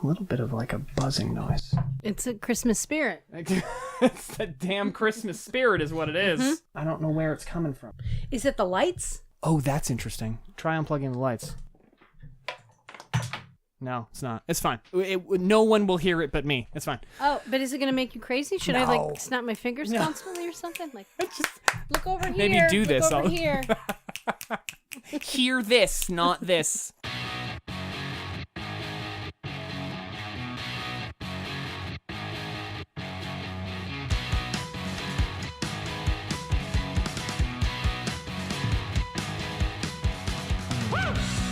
a little bit of like a buzzing noise. It's a Christmas spirit. It's the damn Christmas spirit is what it is. Mm-hmm. I don't know where it's coming from. Is it the lights? Oh, that's interesting. Try unplugging the lights. No, it's not. It's fine. No one will hear it but me. It's fine. Oh, but is it going to make you crazy? Should I like snap my fingers constantly or something? Like, just look over here. Maybe do this. Look over here. Hear this, not this.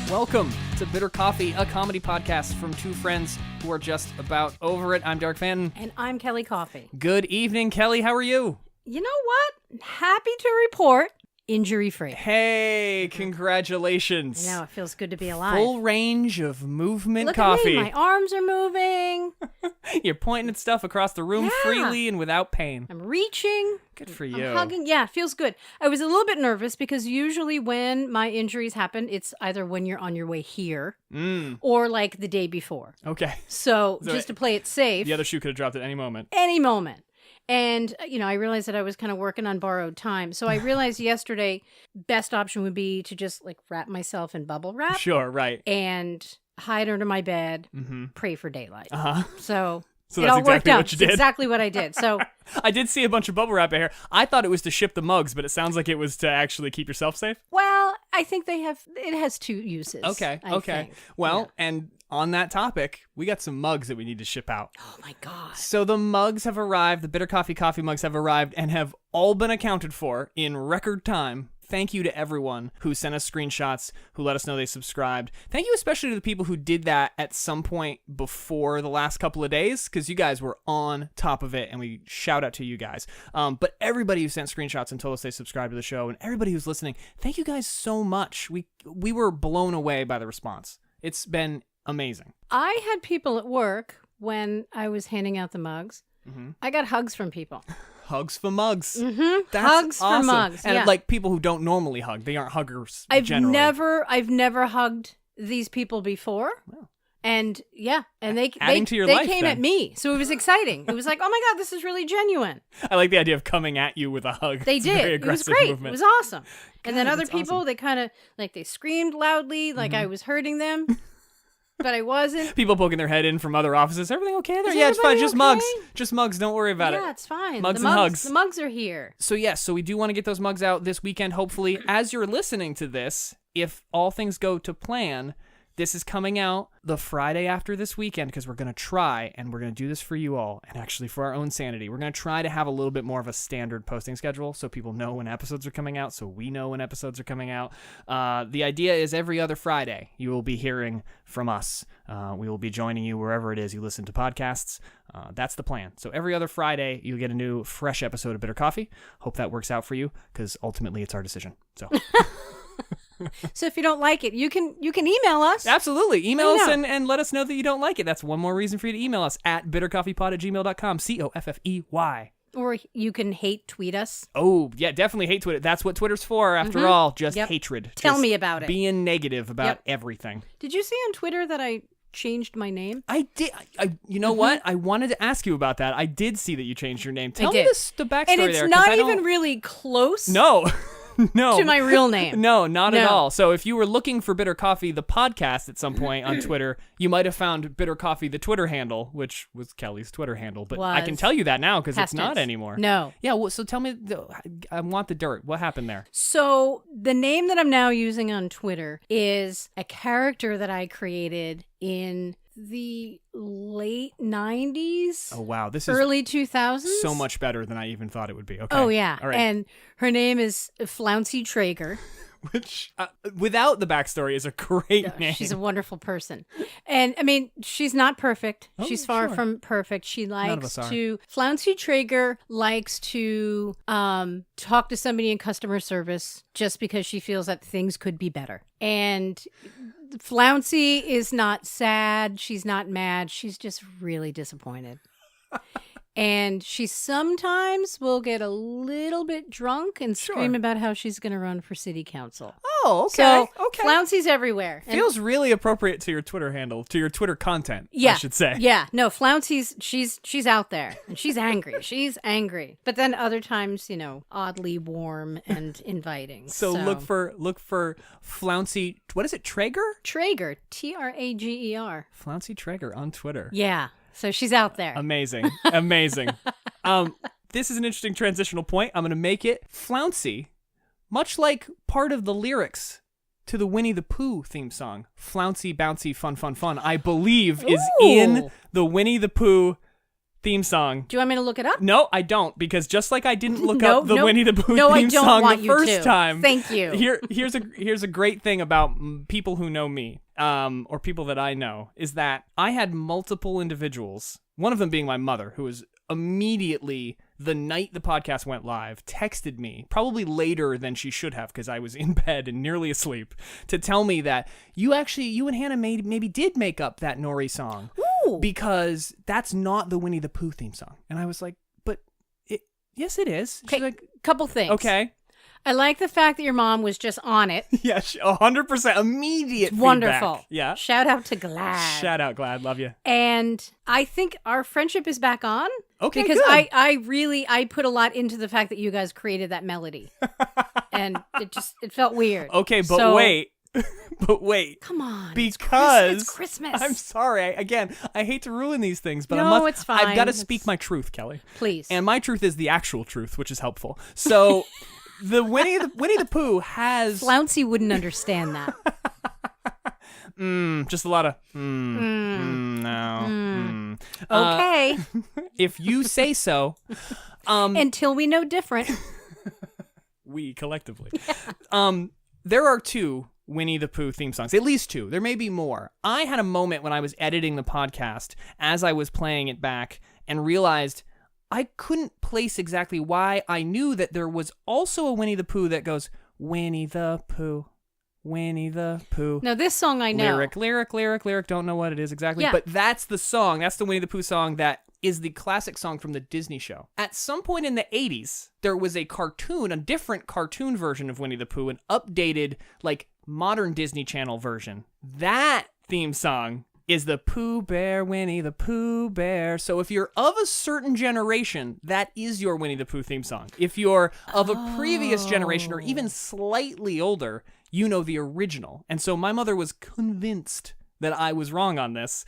Welcome to Bitter Coffee, a comedy podcast from two friends who are just about over it. I'm Derek Fanton. And I'm Kelly Coffey. Good evening, Kelly. How are you? You know what? Happy to report, injury-free. Hey, congratulations. I know, it feels good to be alive. Full range of movement Look coffee. At me, my arms are moving. You're pointing at stuff across the room freely and without pain. I'm reaching. Good for you. I'm hugging. Yeah, it feels good. I was a little bit nervous because usually when my injuries happen, it's either when you're on your way here or like the day before. Okay. So just to play it safe. The other shoe could have dropped at any moment. Any moment. And, I realized that I was kind of working on borrowed time. So I realized yesterday, best option would be to just like wrap myself in bubble wrap. Sure, right. And hide under my bed, pray for daylight. Uh-huh. So it all exactly worked out. What you did. It's exactly what I did. So I did see a bunch of bubble wrap in here. I thought it was to ship the mugs, but it sounds like it was to actually keep yourself safe. Well, I think it has two uses. Okay. I think. Well, and on that topic, we got some mugs that we need to ship out. Oh my God. So the mugs have arrived. The Bitter Coffee mugs have arrived and have all been accounted for in record time. Thank you to everyone who sent us screenshots, who let us know they subscribed. Thank you especially to the people who did that at some point before the last couple of days, because you guys were on top of it, and we shout out to you guys. But everybody who sent screenshots and told us they subscribed to the show, and everybody who's listening, thank you guys so much. We were blown away by the response. It's been amazing. I had people at work when I was handing out the mugs. I got hugs from people. Hugs for mugs. That's hugs awesome. For mugs. And yeah. like people who don't normally hug. They aren't huggers generally. I've never hugged these people before. Wow. And they came at me. So it was exciting. It was like, oh my God, this is really genuine. I like the idea of coming at you with a hug. They did. Very it was aggressive great. movement. It was awesome. And then other people, awesome. They kind of like they screamed loudly, like I was hurting them. But I wasn't. People poking their head in from other offices. Everything okay there? Yeah, it's fine. Just okay? mugs. Just mugs. Don't worry about it. Yeah, it's fine. Mugs and hugs. The mugs are here. So yes, we do want to get those mugs out this weekend, hopefully. As you're listening to this, if all things go to plan, this is coming out the Friday after this weekend because we're going to try, and we're going to do this for you all, and actually for our own sanity. We're going to try to have a little bit more of a standard posting schedule so people know when episodes are coming out, so we know when episodes are coming out. The idea is every other Friday you will be hearing from us. We will be joining you wherever it is you listen to podcasts. That's the plan. So every other Friday you'll get a new fresh episode of Bitter Coffee. Hope that works out for you because ultimately it's our decision. So... So if you don't like it, you can email us. Absolutely. Email us and let us know that you don't like it. That's one more reason for you to email us at bittercoffeepod@gmail.com. COFFEY. Or you can hate tweet us. Oh, yeah, definitely hate Twitter. That's what Twitter's for, after all. Just hatred. Tell me about it. Being negative about everything. Did you see on Twitter that I changed my name? I did. You know what? I wanted to ask you about that. I did see that you changed your name. Tell me the backstory there. And it's not even really close. No. No. To my real name. No, not at all. So if you were looking for Bitter Coffee, the podcast at some point on Twitter, you might have found Bitter Coffee, the Twitter handle, which was Kelly's Twitter handle. But I can tell you that now because it's not anymore. No. Yeah, well, so tell me, I want the dirt. What happened there? So the name that I'm now using on Twitter is a character that I created in the late 90s. Oh, wow. This is early 2000s. So much better than I even thought it would be. Okay. Oh, yeah. All right. And her name is Flouncy Traeger. Which, without the backstory, is a great name. She's a wonderful person. And, I mean, she's not perfect. She's far from perfect. She likes to... Flouncy Traeger likes to talk to somebody in customer service just because she feels that things could be better. And Flouncy is not sad. She's not mad. She's just really disappointed. And she sometimes will get a little bit drunk and scream about how she's going to run for city council. Oh, okay. So, okay. Flouncy's everywhere. Feels really appropriate to your Twitter handle, to your Twitter content, I should say. Yeah. No, Flouncy's, she's out there. And she's angry. She's angry. But then other times, oddly warm and inviting. So look for Flouncy, what is it, Traeger? Traeger, Trager. Flouncy Traeger on Twitter. Yeah. So she's out there. Amazing. This is an interesting transitional point. I'm going to make it Flouncy, much like part of the lyrics to the Winnie the Pooh theme song. Flouncy, bouncy, fun, fun, fun, I believe is in the Winnie the Pooh theme song. Do you want me to look it up? No, I don't, because just like I didn't look up the Winnie the Pooh theme song the first time. Thank you. Here's a great thing about people who know me, or people that I know, is that I had multiple individuals, one of them being my mother, who was immediately, the night the podcast went live, texted me, probably later than she should have because I was in bed and nearly asleep, to tell me that you and Hannah maybe did make up that Nori song. Ooh. Because that's not the Winnie the Pooh theme song. And I was like, but yes, it is. Okay, she's like, couple things. Okay. I like the fact that your mom was just on it. Yeah, 100% immediate feedback. Wonderful. Yeah. Shout out to Glad. Shout out, Glad. Love you. And I think our friendship is back on. Okay, because good. I put a lot into the fact that you guys created that melody. And it felt weird. Okay, but wait. But wait. Come on. Because it's Christmas. I'm sorry. I hate to ruin these things, but it's fine. I've got to speak my truth, Kelly. Please. And my truth is the actual truth, which is helpful. So the Winnie the Pooh has Flouncy wouldn't understand that. Just a lot of no. Okay. If you say so. Until we know different. We collectively. There are 2 Winnie the Pooh theme songs, at least 2. There may be more. I had a moment when I was editing the podcast as I was playing it back and realized I couldn't place exactly why. I knew that there was also a Winnie the Pooh that goes, Winnie the Pooh, Winnie the Pooh. No, this song I know. Lyric. Don't know what it is exactly. Yeah. But that's the song. That's the Winnie the Pooh song that is the classic song from the Disney show. At some point in the 80s, there was a different cartoon version of Winnie the Pooh, an updated, modern Disney Channel version. That theme song is the Pooh Bear, Winnie the Pooh Bear. So if you're of a certain generation, that is your Winnie the Pooh theme song. If you're of a previous generation or even slightly older, you know the original. And so my mother was convinced that I was wrong on this.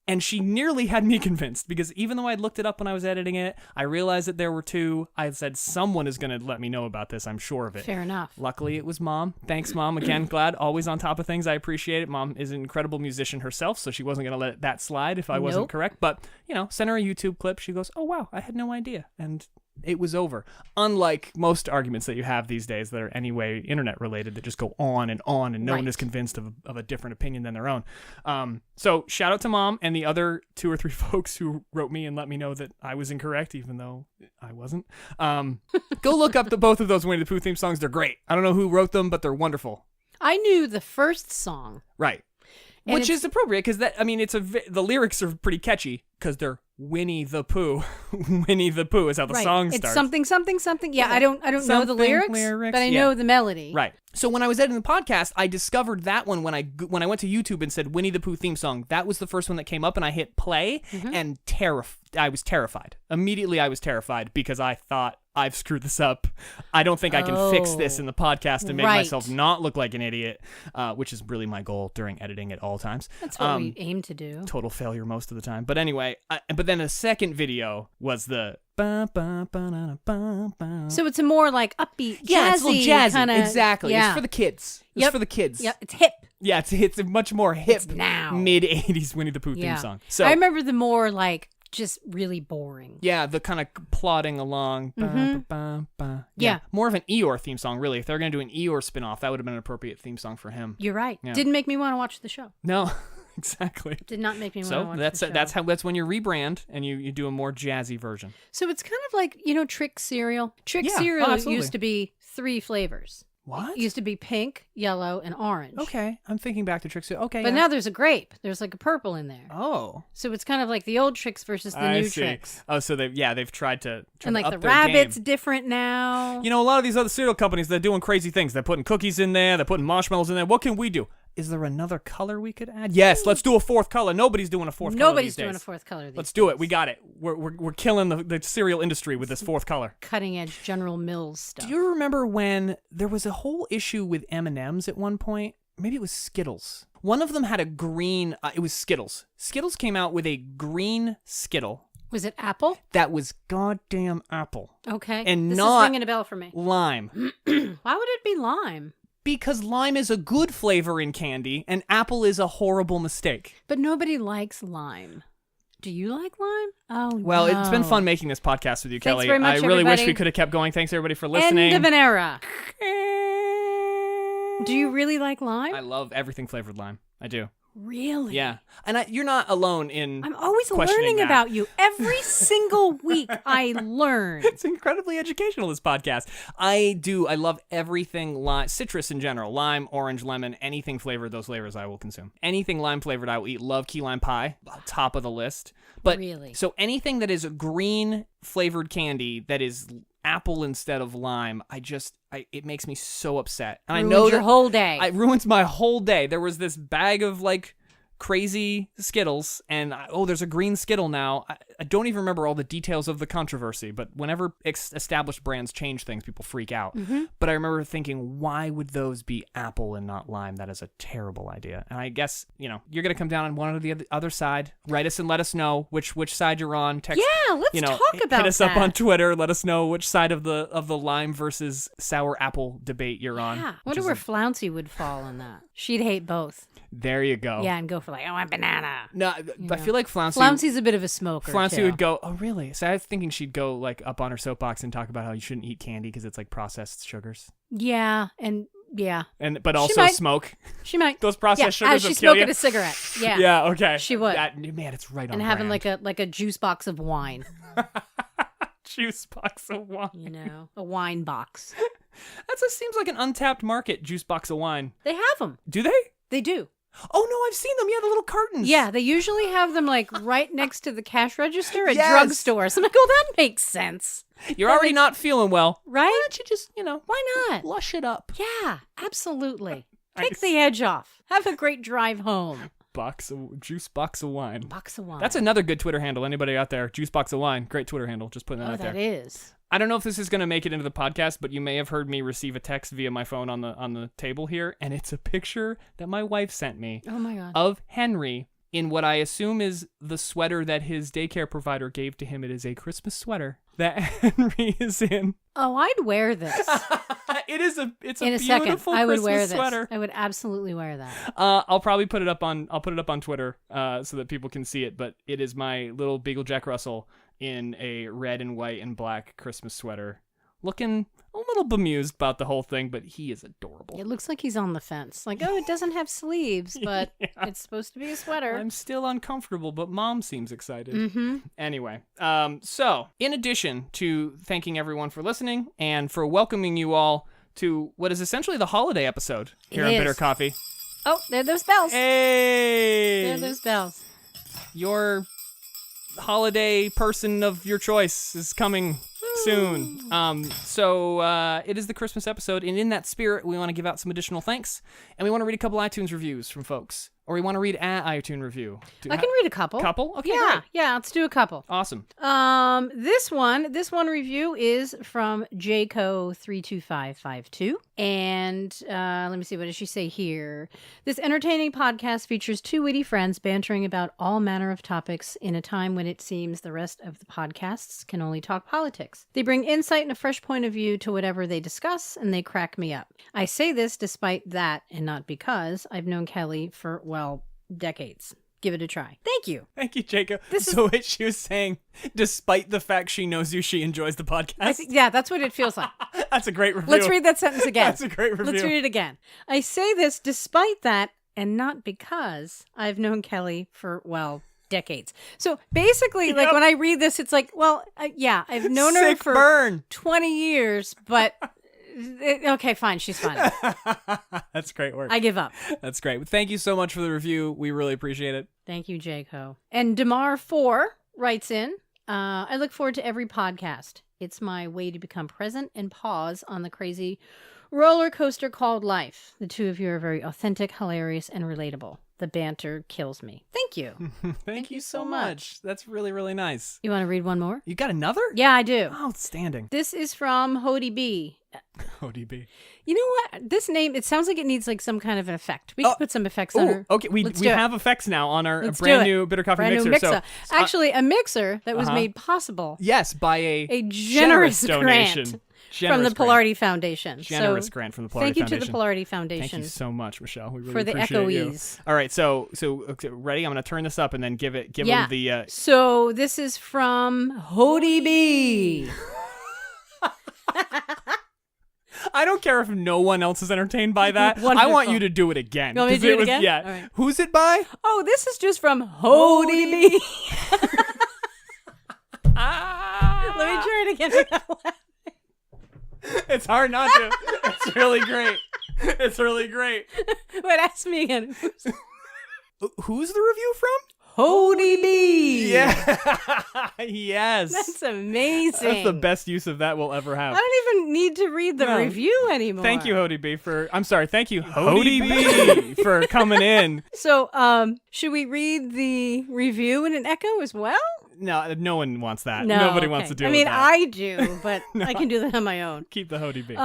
And she nearly had me convinced, because even though I'd looked it up when I was editing it, I realized that there were 2. I said, someone is going to let me know about this. I'm sure of it. Fair enough. Luckily, it was Mom. Thanks, Mom. Again, Glad, always on top of things. I appreciate it. Mom is an incredible musician herself, so she wasn't going to let that slide if I wasn't correct. But, sent her a YouTube clip. She goes, oh, wow, I had no idea. And it was over. Unlike most arguments that you have these days that are anyway internet related, that just go on, and no one is convinced of a different opinion than their own. So shout out to Mom and the other 2 or 3 folks who wrote me and let me know that I was incorrect, even though I wasn't. Go look up both of those Winnie the Pooh theme songs. They're great. I don't know who wrote them, but they're wonderful. I knew the first song. Right. And which is appropriate because the lyrics are pretty catchy because they're Winnie the Pooh. Winnie the Pooh is how the song starts. It's something. Yeah, I don't know the lyrics, but I know the melody. Right. So when I was editing the podcast, I discovered that one when I went to YouTube and said Winnie the Pooh theme song. That was the first one that came up, and I hit play, and I was terrified. Immediately, I was terrified because I thought, I've screwed this up. I don't think I can fix this in the podcast and make myself not look like an idiot, which is really my goal during editing at all times. That's what we aim to do. Total failure most of the time. But anyway, but then the second video was the ba, ba, ba, na, ba, ba. So it's a more upbeat, it's a little jazzy. Kinda, exactly. Yeah. It's for the kids. It's for the kids. Yep, it's hip. Yeah, it's a much more hip now mid-'80s Winnie the Pooh theme song. So I remember the more just really boring. Yeah, the kind of plodding along. Ba, ba, ba. Yeah. More of an Eeyore theme song, really. If they're going to do an Eeyore spinoff, that would have been an appropriate theme song for him. You're right. Yeah. Didn't make me want to watch the show. No, exactly. Did not make me want to watch the show. That's when you rebrand and you do a more jazzy version. So it's kind of like, Trick cereal. Trick cereal used to be 3 flavors. What? It used to be pink, yellow, and orange. Okay, I'm thinking back to Trix. Okay, but now there's a grape. There's like a purple in there. Oh, so it's kind of like the old Trix versus the new Trix. Oh, so they've tried to and like up the their rabbit's game. different now. You know, a lot of these other cereal companies, they're doing crazy things. They're putting cookies in there. They're putting marshmallows in there. What can we do? Is there another color we could add? Yes, let's do a fourth color. Nobody's doing a fourth color. Nobody's doing a fourth color. Let's do it. We got it. We're killing the cereal industry with this fourth color. Cutting edge General Mills stuff. Do you remember when there was a whole issue with M&Ms at one point? Maybe it was Skittles. One of them had a green. It was Skittles. Skittles came out with a green Skittle. Was it apple? That was goddamn apple. Okay. And this not is ringing a bell for me. Lime. Why would it be lime? Because lime is a good flavor in candy, and apple is a horrible mistake. But nobody likes lime. Do you like lime? Oh, well, no. It's been fun making this podcast with you, Thanks Kelly. very much, I really everybody. wish we could have kept going. Thanks, everybody, for listening. End of an era. Do you really like lime? I love everything flavored lime. I do. Really? Yeah. And you're not alone in I'm always questioning learning that. about you. Every single week I learn. It's incredibly educational, this podcast. I love everything lime, citrus in general, lime, orange, lemon, anything flavored, those flavors I will consume. Anything lime flavored I will eat. Love key lime pie, top of the list. But really? So anything that is green flavored candy that is apple instead of lime, it makes me so upset. And I know your whole day. It ruins my whole day. There was this bag of like crazy Skittles, and there's a green Skittle now. I don't even remember all the details of the controversy, but whenever established brands change things, people freak out. Mm-hmm. But I remember thinking, why would those be apple and not lime? That is a terrible idea. And I guess, you're going to come down on one or the other side. Write us and let us know which side you're on. Text, yeah, let's talk about that. Hit us up on Twitter. Let us know which side of the lime versus sour apple debate you're on. Yeah, I wonder where Flouncy would fall on that. She'd hate both. There you go. Yeah, and go for like, I want banana. No, I feel like Flouncy's a bit of a smoker. Flouncy would go, oh really? So I was thinking she'd go like up on her soapbox and talk about how you shouldn't eat candy because it's like processed sugars. Yeah, and yeah. But also smoke. She might. Those processed sugars will she's kill you. smoking a cigarette. Yeah. Yeah. Okay. She would. Man, it's right on. And having like a juice box of wine. Juice box of wine. A wine box. That seems like an untapped market. Juice box of wine. They have them. Do they? They do. Oh no, I've seen them. Yeah, the little cartons. Yeah, they usually have them like right next to the cash register at Yes. drugstores. I'm like, oh, that makes sense. You're already not feeling well. Right? Why don't you just, why not? Lush it up. Yeah, absolutely. Take the edge off. Have a great drive home. Juice box of wine. Box of wine. That's another good Twitter handle. Anybody out there? Juice box of wine. Great Twitter handle. Just putting that out there. That is. I don't know if this is going to make it into the podcast, but you may have heard me receive a text via my phone on the table here, and it's a picture that my wife sent me. Oh my God. Of Henry in what I assume is the sweater that his daycare provider gave to him. It is a Christmas sweater that Henry is in. Oh, I'd wear this. It's a in a beautiful second. I would Christmas wear this. sweater. I would absolutely wear that. I'll probably put it up on Twitter so that people can see it, but it is my little Beagle Jack Russell in a red and white and black Christmas sweater, looking a little bemused about the whole thing, but he is adorable. It looks like he's on the fence. Like, it doesn't have sleeves, but it's supposed to be a sweater. I'm still uncomfortable, but Mom seems excited. Mm-hmm. Anyway, so in addition to thanking everyone for listening and for welcoming you all to what is essentially the holiday episode here on Bitter Coffee. Oh, there are those bells. Hey! There are those bells. Your holiday person of your choice is coming soon. So it is the Christmas episode, and in that spirit, we want to give out some additional thanks, and we want to read a couple iTunes reviews from folks. Or we want to read an iTunes review. I can read a couple. Couple? Okay, yeah, great. Yeah, let's do a couple. Awesome. This one review is from Jco32552. And let me see, what does she say here? This entertaining podcast features two witty friends bantering about all manner of topics in a time when it seems the rest of the podcasts can only talk politics. They bring insight and a fresh point of view to whatever they discuss, and they crack me up. I say this despite that, and not because I've known Kelly for, decades. Give it a try. Thank you. Thank you, Jacob. What she was saying, despite the fact she knows you, she enjoys the podcast. Yeah, that's what it feels like. That's a great review. Let's read that sentence again. That's a great review. Let's read it again. I say this despite that, and not because I've known Kelly for, decades. So basically, like when I read this, it's like, I've known her for 20 years, but Okay, fine. She's fine. That's great work. I give up. That's great. Thank you so much for the review. We really appreciate it. Thank you, Jaco. And Damar4 writes in, I look forward to every podcast. It's my way to become present and pause on the crazy roller coaster called life. The two of you are very authentic, hilarious, and relatable. The banter kills me. Thank you. Thank you so much. That's really, really nice. You want to read one more? You got another? Yeah, I do. Outstanding. This is from Hody B. ODB. You know what? This name, it sounds like it needs like some kind of an effect. We can put some effects on her. Okay, we have effects now on our Let's brand new Bitter Coffee brand mixer. New mixer. So, actually, a mixer that was made possible. Yes, by a generous donation. Grant. From the Polarity Foundation. Generous grant from the Polarity Foundation. Thank you to the Polarity Foundation. Thank you so much, Michelle. We really for the appreciate echoes. You. All right, so okay, ready? I'm going to turn this up and then give them the... So this is from Hody B. I don't care if no one else is entertained by that. I want you to do it again. You want me to do it again? Yeah. All right. Who's it by? Oh, this is just from Hody B. Let me try it again. It's hard not to. It's really great. It's really great. Wait, ask me again. Who's the review from? Hody B. Yeah. Yes. That's amazing. That's the best use of that we'll ever have. I don't even need to read the review anymore. Thank you, Hody B, thank you, Hody B, for coming in. So, should we read the review in an echo as well? No one wants that. No, Nobody wants to deal with that. I do, but I can do that on my own. Keep the Hody B.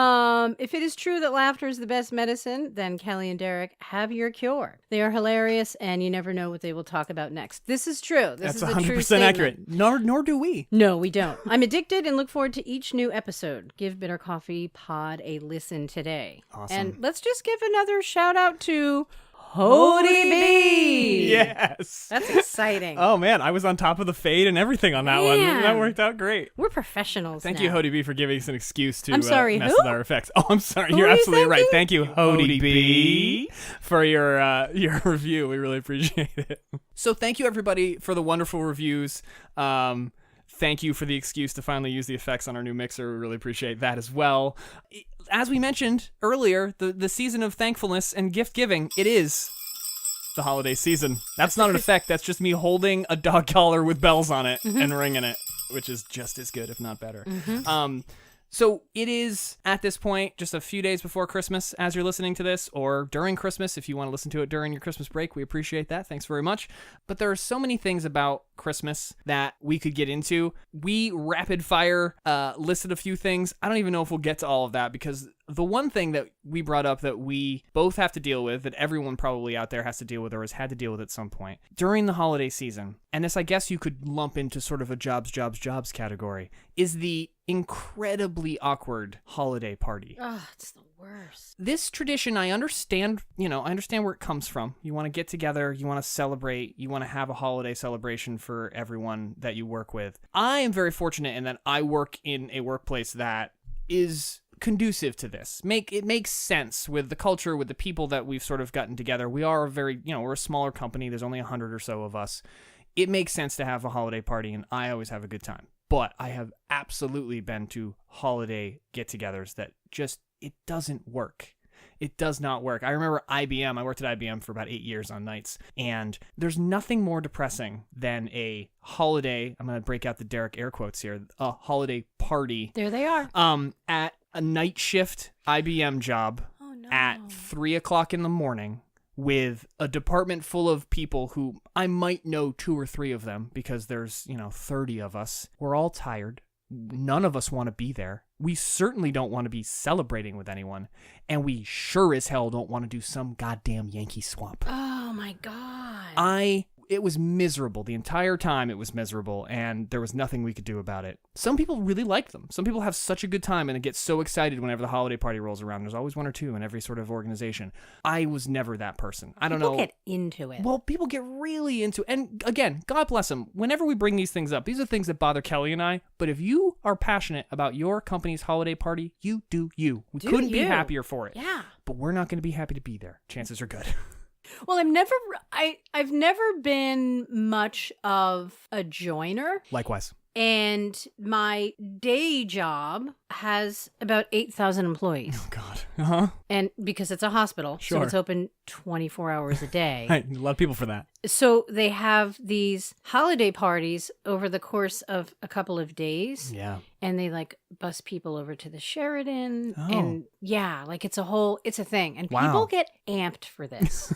If it is true that laughter is the best medicine, then Kelly and Derek have your cure. They are hilarious, and you never know what they will talk about next. This is true. This That's is 100% a true statement. accurate. Nor do we. No, we don't. I'm addicted and look forward to each new episode. Give Bitter Coffee Pod a listen today. Awesome. And let's just give another shout out to Hody B. Yes. That's exciting. Oh, man. I was on top of the fade and everything on that one. That worked out great. We're professionals Thank now. you, Hody B, for giving us an excuse to I'm sorry, mess who? with our effects. Oh, I'm sorry. Who You're are you absolutely right. thanking? Thank you, Hody B, for your review. We really appreciate it. So thank you, everybody, for the wonderful reviews. Thank you for the excuse to finally use the effects on our new mixer. We really appreciate that as well. As we mentioned earlier, the season of thankfulness and gift giving, it is the holiday season. That's not an effect. That's just me holding a dog collar with bells on it and ringing it, which is just as good, if not better. So it is, at this point, just a few days before Christmas as you're listening to this, or during Christmas if you want to listen to it during your Christmas break. We appreciate that. Thanks very much. But there are so many things about Christmas that we could get into. We rapid fire listed a few things. I don't even know if we'll get to all of that, because the one thing that we brought up that we both have to deal with, that everyone probably out there has to deal with or has had to deal with at some point during the holiday season, and this I guess you could lump into sort of a jobs category, is the incredibly awkward holiday party. Oh, it's the worst. This tradition, I understand where it comes from. You want to get together, you want to celebrate, you want to have a holiday celebration for everyone that you work with. I am very fortunate in that I work in a workplace that is conducive to this. It makes sense with the culture, with the people that we've sort of gotten together. We are we're a smaller company. There's only 100 or so of us. It makes sense to have a holiday party, and I always have a good time. But I have absolutely been to holiday get-togethers that just, it doesn't work. It does not work. I remember IBM. I worked at IBM for about 8 years on nights, and there's nothing more depressing than a holiday, I'm going to break out the Derek air quotes here, a holiday party. There they are. At a night shift IBM job at 3 o'clock in the morning with a department full of people who I might know 2 or 3 of them because there's, 30 of us. We're all tired. None of us want to be there. We certainly don't want to be celebrating with anyone. And we sure as hell don't want to do some goddamn Yankee swamp. Oh my God. It was miserable. The entire time it was miserable, and there was nothing we could do about it. Some people really like them. Some people have such a good time and get so excited whenever the holiday party rolls around. There's always 1 or 2 in every sort of organization. I was never that person. I don't know. People get into it. Well, people get really into it. And again, God bless them. Whenever we bring these things up, these are things that bother Kelly and I. But if you are passionate about your company's holiday party, you do you. We couldn't be happier for it. Yeah. But we're not going to be happy to be there. Chances are good. Well, I've never been much of a joiner. Likewise. And my day job has about 8,000 employees. Oh, God. Uh-huh. And because it's a hospital, Sure. so it's open 24 hours a day. Right. A lot of people for that. So they have these holiday parties over the course of a couple of days. Yeah. And they like bus people over to the Sheridan. Oh. And yeah, like it's a thing. And Wow. people get amped for this.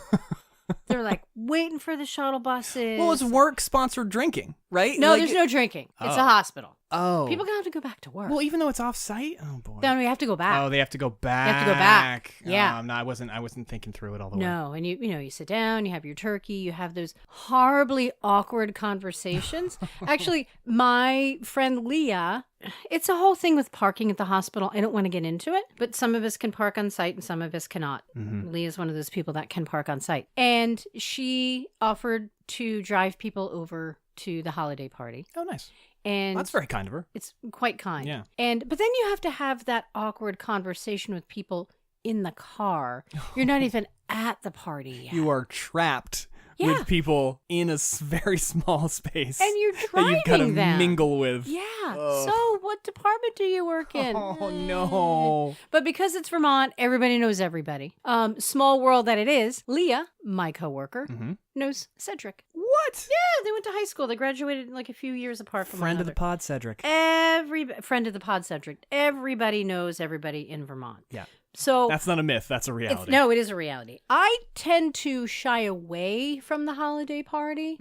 They're like waiting for the shuttle buses. Well, it's work-sponsored drinking, right? No, Like, there's no drinking. It's Oh. a hospital. Oh. People gonna have to go back to work. Well, even though it's off-site? Oh, boy. No, we have to go back. Oh, they have to go back. You have to go back. Yeah. I'm not, I wasn't thinking through it all the way. No, and you sit down, you have your turkey, you have those horribly awkward conversations. Actually, my friend Leah, it's a whole thing with parking at the hospital. I don't want to get into it, but some of us can park on site and some of us cannot. Mm-hmm. Leah's one of those people that can park on site. And she offered to drive people over to the holiday party. Oh, nice. And That's very kind of her. it's quite kind. Yeah. But then you have to have that awkward conversation with people in the car. You're not even at the party yet. You are trapped Yeah. with people in a very small space. And you're that driving you've got to them. mingle with. Yeah. Ugh. So what department do you work in? Oh, no. But because it's Vermont, everybody knows everybody. Small world that it is, Leah, my coworker, Mm-hmm. knows Cedric. What? Yeah, they went to high school. They graduated like a few years apart from Friend one of the another. pod, Cedric. Every friend of the pod, Cedric. Everybody knows everybody in Vermont. Yeah. So That's not a myth. That's a reality. it is a reality. I tend to shy away from the holiday party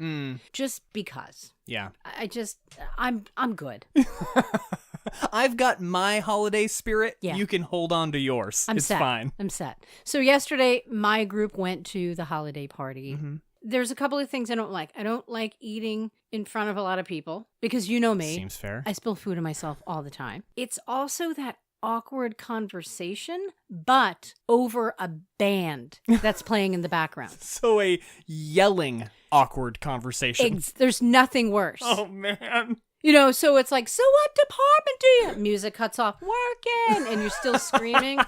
just because. Yeah. I'm good. I've got my holiday spirit. Yeah. You can hold on to yours. I'm it's set. fine. I'm set. So yesterday, my group went to the holiday party. Mm-hmm. There's a couple of things I don't like. I don't like eating in front of a lot of people because you know me. Seems fair. I spill food on myself all the time. It's also that awkward conversation, but over a band that's playing in the background. So a yelling awkward conversation. There's nothing worse. Oh, man. So it's like, so what department do you? Music cuts off, working, and you're still screaming.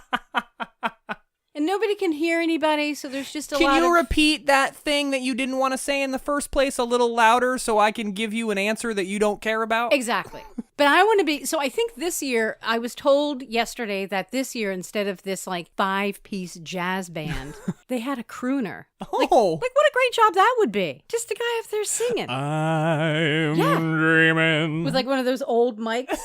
And nobody can hear anybody, so there's just a lot of... Can you repeat that thing that you didn't want to say in the first place a little louder so I can give you an answer that you don't care about? Exactly. But I want to be... So I think this year, I was told yesterday that this year, instead of this, 5-piece jazz band, they had a crooner. Oh. Like, what a great job that would be. Just a guy up there singing. I'm Yeah. dreaming. With, one of those old mics.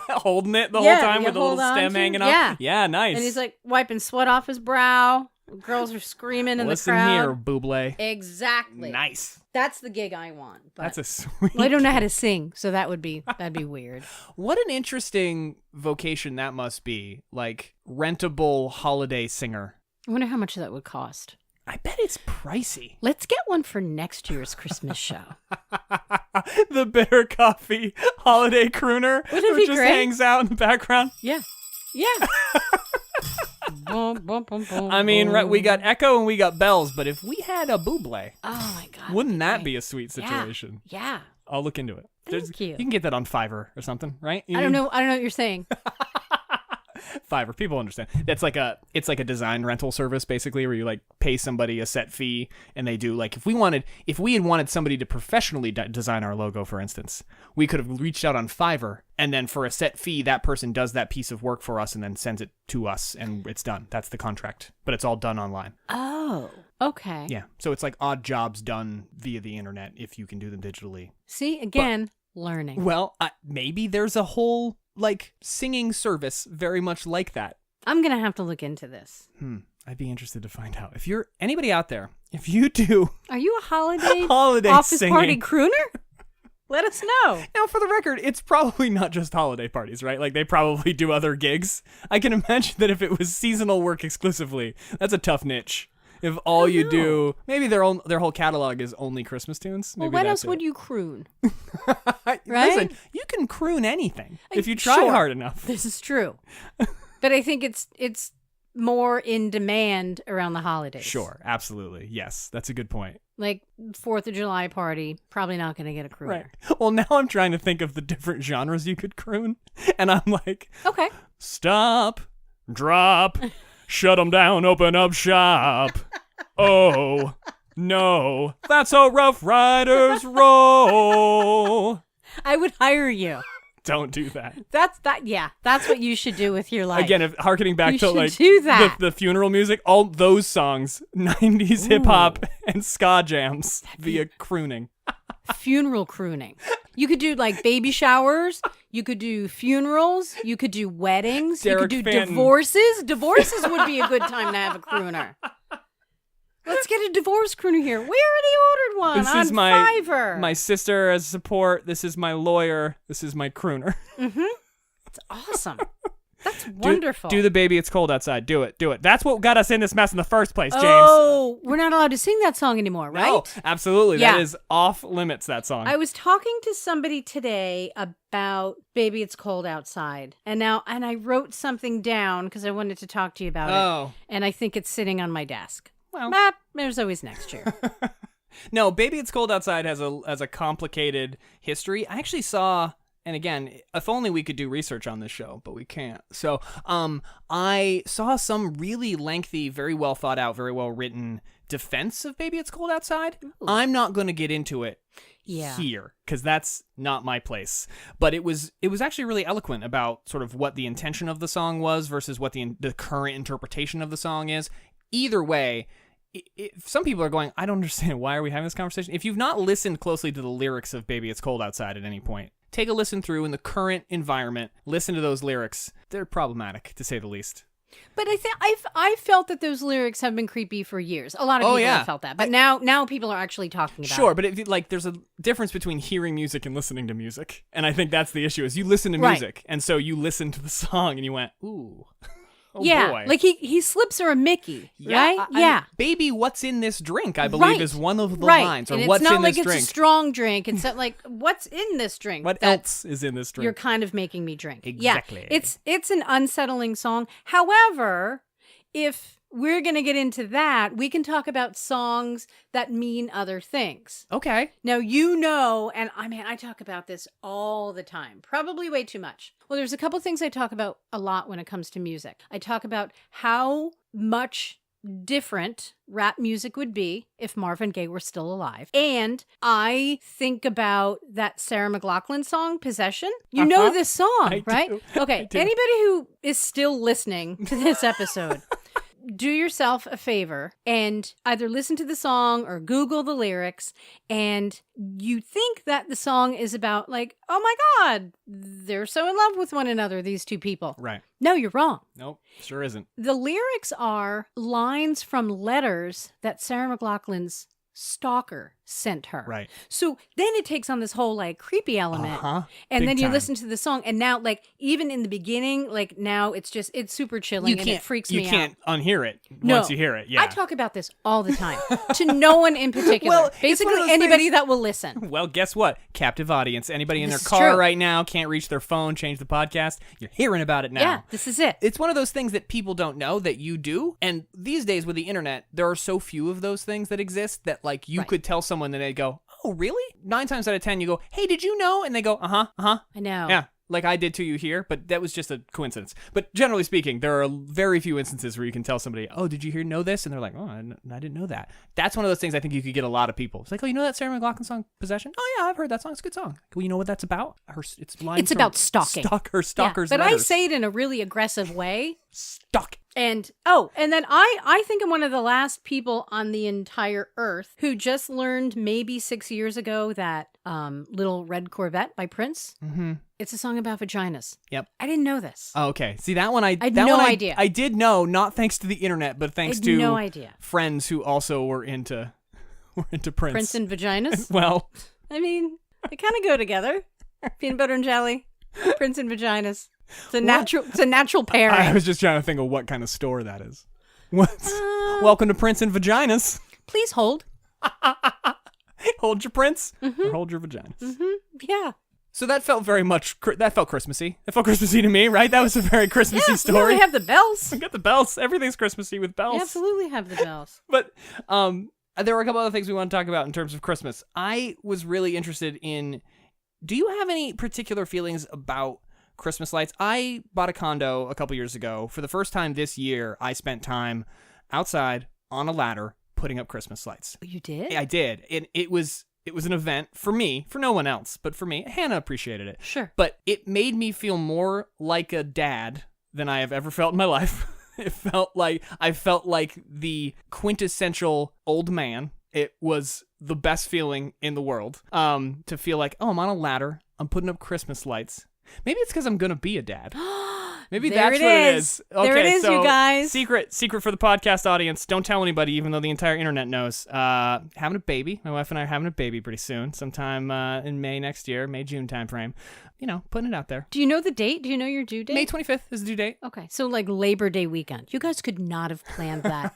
Holding it the whole time you with a little hold on stem to it. hanging off. Yeah. Yeah, nice. And he's, wiping sweat off his brow. Girls are screaming in Listen the crowd. here, Buble. Exactly. Nice. That's the gig I want. But That's a sweet... well, I don't know how to sing, so that'd be weird. What an interesting vocation that must be. Rentable holiday singer. I wonder how much that would cost. I bet it's pricey. Let's get one for next year's Christmas show. The Bitter Coffee holiday crooner Wouldn't it who be just great? hangs out in the background. Yeah. Yeah. Boom, boom, boom, boom, I mean, boom. we got Echo and we got bells, but if we had a Buble, Oh my God. wouldn't that great. be a sweet situation? Yeah. I'll look into it. Thank you. You can get that on Fiverr or something, right? I don't know what you're saying. Fiverr, people understand. It's like a design rental service basically, where you pay somebody a set fee, and they do if we had wanted somebody to professionally design our logo, for instance, we could have reached out on Fiverr, and then for a set fee, that person does that piece of work for us and then sends it to us, and it's done. That's the contract, but it's all done online. Oh, okay. Yeah, so it's like odd jobs done via the internet if you can do them digitally. See, again, learning. Well, maybe there's a whole singing service very much like that. I'm going to have to look into this. I'd be interested to find out. If you're anybody out there, if you do Are you a holiday office singing, party crooner? Let us know. Now, for the record, it's probably not just holiday parties, right? They probably do other gigs. I can imagine that if it was seasonal work exclusively, that's a tough niche. If all you do, maybe their whole catalog is only Christmas tunes. Well, Maybe what that's else would you croon? Right? Listen, you can croon anything if you try Sure. hard enough. This is true. But I think it's more in demand around the holidays. Sure, absolutely. Yes, that's a good point. 4th of July party, probably not going to get a crooner. Right. Well, now I'm trying to think of the different genres you could croon, and I'm like, Okay. stop, drop, shut 'em down, open up shop. Oh, no, that's how Rough Riders roll. I I would hire you. Don't do that. That's what you should do with your life. Again, harkening back to like do that. The funeral music, all those songs, 90s hip hop and ska jams via crooning. Funeral crooning. You could do like baby showers. You could do funerals. You could do weddings. Derek you could do Fenton. divorces. Divorces would be a good time to have a crooner. Let's get a divorce crooner here. We already ordered one This on is Fiverr. my sister as support. This is my lawyer. This is my crooner. It's awesome. That's wonderful. Do the Baby It's Cold Outside. Do it. That's what got us in this mess in the first place, James. Oh, we're not allowed to sing that song anymore, right? No, absolutely. Yeah. That is off limits, that song. I was talking to somebody today about Baby It's Cold Outside. And I wrote something down because I wanted to talk to you about it. And I think it's sitting on my desk. Well, there's always next year. No, Baby It's Cold Outside has a complicated history. I actually saw, and again, if only we could do research on this show, but we can't. So, I saw some really lengthy, very well thought out, very well written defense of Baby It's Cold Outside. Ooh. I'm not going to get into it here because that's not my place. But it was actually really eloquent about sort of what the intention of the song was versus what the current interpretation of the song is. Either way, some people are going, I don't understand. Why are we having this conversation? If you've not listened closely to the lyrics of Baby It's Cold Outside at any point, take a listen through in the current environment. Listen to those lyrics. They're problematic, to say the least. But I felt that those lyrics have been creepy for years. A lot of people have felt that. But now people are actually talking about it. Sure, but there's a difference between hearing music and listening to music. And I think that's the issue, is you listen to music. And so you listen to the song and you went, ooh. Oh, boy. Like he slips her a Mickey, right? Baby, what's in this drink? I believe is one of the lines. Or and what's in this drink? It's not like it's a strong drink. It's not like, what's in this drink? What else is in this drink? You're kind of making me drink. Exactly. Yeah, it's an unsettling song. However, if we're going to get into that, we can talk about songs that mean other things. Okay. Now, and I talk about this all the time, probably way too much. Well, there's a couple things I talk about a lot when it comes to music. I talk about how much different rap music would be if Marvin Gaye were still alive. And I think about that Sarah McLachlan song, Possession. You know this song, right? Okay, anybody who is still listening to this episode, do yourself a favor and either listen to the song or Google the lyrics, and you think that the song is about like, oh my God, they're so in love with one another, these two people. Right. No, you're wrong. Nope, sure isn't. The lyrics are lines from letters that Sarah McLachlan's stalker sent her. Right. So then it takes on this whole like creepy element. And Big then you time. listen to the song, and now like even in the beginning, like now it's super chilling and it freaks me out. You can't unhear it No. once you hear it. Yeah. I talk about this all the time to no one in particular. Well, basically anybody that will listen. Well, guess what? Captive audience. Anybody in This their is car true. right now can't reach their phone, change the podcast. You're hearing about it now. Yeah, this is it. It's one of those things that people don't know that you do. And these days with the internet, there are so few of those things that exist that like you could tell someone and they'd go, oh, really? 9 times out of 10, you go, hey, did you know? And they go, uh-huh. I know. Yeah, like I did to you here, but that was just a coincidence. But generally speaking, there are very few instances where you can tell somebody, oh, did you know this? And they're like, oh, I didn't know that. That's one of those things I think you could get a lot of people. It's like, oh, you know that Sarah McLachlan song, Possession? Oh, yeah, I've heard that song. It's a good song. Well, you know what that's about? It's about stalking. Her stalker's but letters. I say it in a really aggressive way. Stalk. And then I think I'm one of the last people on the entire earth who just learned maybe 6 years ago that Little Red Corvette by Prince. Mm-hmm. It's a song about vaginas. Yep. I didn't know this. Oh, okay. See, that one I had no idea. I did know, not thanks to the internet, but thanks to no idea. Friends who also were into Prince. Prince and vaginas? Well, I mean, they kind of go together. Peanut butter and jelly, Prince and vaginas. It's a natural pairing. I was just trying to think of what kind of store that is. Welcome to Prince and Vaginas. Please hold. Hold your prince or hold your vaginas. Mm-hmm. Yeah. So that felt that felt Christmassy. It felt Christmassy to me, right? That was a very Christmassy story. Yeah, we have the bells. We got the bells. Everything's Christmassy with bells. We absolutely have the bells. But there were a couple other things we want to talk about in terms of Christmas. I was really interested in, do you have any particular feelings about Christmas lights? I bought a condo a couple years ago. For the first time this year, I spent time outside on a ladder putting up Christmas lights. You did? I did. And it was It was an event for me, for no one else, but for me. Hannah appreciated it. Sure. But it made me feel more like a dad than I have ever felt in my life. I felt like the quintessential old man. It was the best feeling in the world. To feel like, oh, I'm on a ladder. I'm putting up Christmas lights. Maybe it's because I'm going to be a dad. Maybe that's what it is. Okay, there it is, so you guys. Secret for the podcast audience. Don't tell anybody, even though the entire internet knows. Having a baby. My wife and I are having a baby pretty soon, sometime in May next year, May-June timeframe. You know, putting it out there. Do you know the date? Do you know your due date? May 25th is the due date. Okay, so like Labor Day weekend. You guys could not have planned that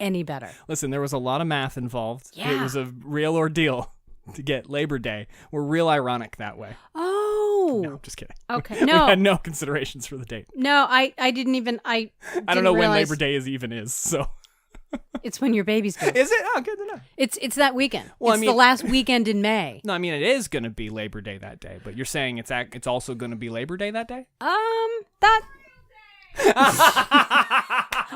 any better. Listen, there was a lot of math involved. Yeah. It was a real ordeal to get Labor Day. We're real ironic that way. Oh. No, just kidding. Okay, no. We had no considerations for the date. No, I didn't even, I don't know when realize Labor Day is, so. It's when your baby's born. Is it? Oh, good to know. It's that weekend. Well, it's the last weekend in May. No, I mean, it is going to be Labor Day that day, but you're saying it's also going to be Labor Day that day? That...